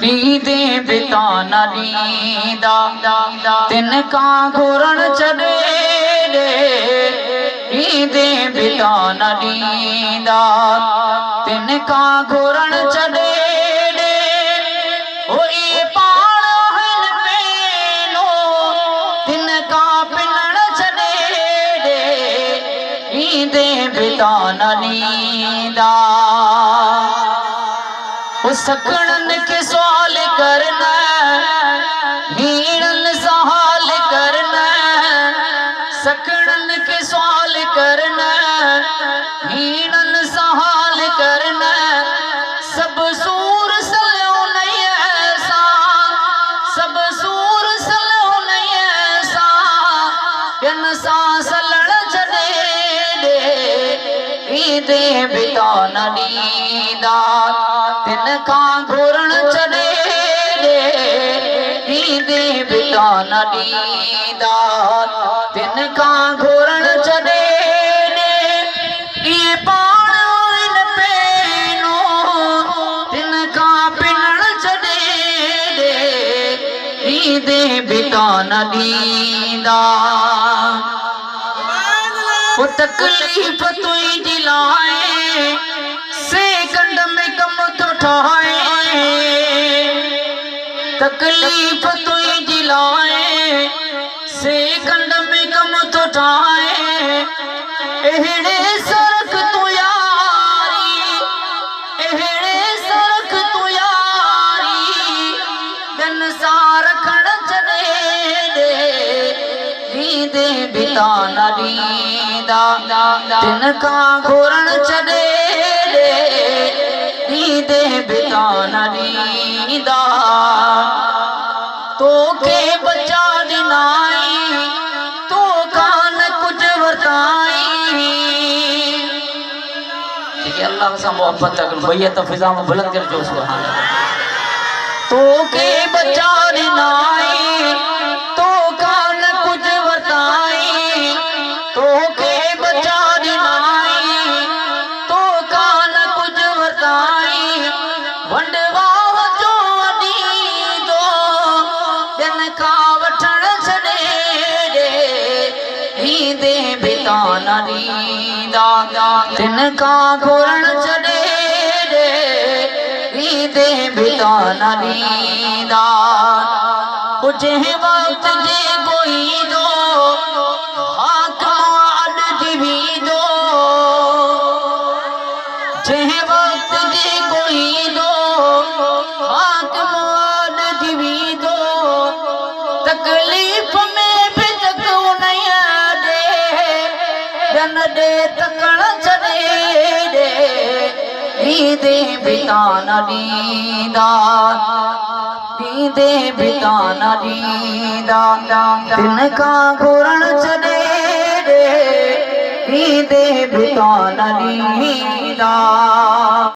बीदे बिता न ॾींदा तिन खां घुरण छॾे बीदे बिता न ॾींदा तिन खां घुरण छॾे बिता न ॾींदा सकड़न के सवाल करना हीड़न सहाल करना सकड़न के सवाल करना हीड़न सहाल करना सब सूर सलो नहीं ऐसा सब सूर सलो नहीं ऐसा बिन सांस लड़ छड़े दे बिता न ॾींदा तिन खां घुरण छॾे दे बिता न ॾींदा तिन खां घुरण छॾे इहे पाण आहिनि पहिनो तिन खां पिनण छॾे दे बिता न ॾींदा वो तकलीफ़ तुझी लाए सेकंड में कम तो ठाए तकलीफ़ तुझी लाए सेकंड में कम तो ठाए अहिड़े सरक तू यारी अहिड़े सरक तू यारी गन सां रखण छॾे दे बिता न ॾींदा तिन खां घुरण छॾे दे बिता न ॾींदा तोखे बचा ॾिनाई तो कान कुझु वरताई अल्लाह सां मोहब्बत भैया तो फिजा में बुलंद कर जो सुभान तोखे बचा ॾिनाई तो कान कुझु वरताई तोखे बचा ॾिनाई तो कान कुझु वरताई वंडवाह जो ॾींदो ॿियनि खां वठण छॾे दे बिता न ॾींदा तिन खां घुरण छॾे दे बिता न ॾींदा जंहिं वक़्त जे ॻोईंदो जंहिं वक़्त जे ॻोईंदो हाकिम अॾ जीवींदो तकलीफ़ में बि तकूं नहीं ॾे ॾन ॾे तकण छॾे दे बिता न ॾींदा दे बिता न ॾींदा तिन खां घुरण छॾे दे बिता न ॾींदा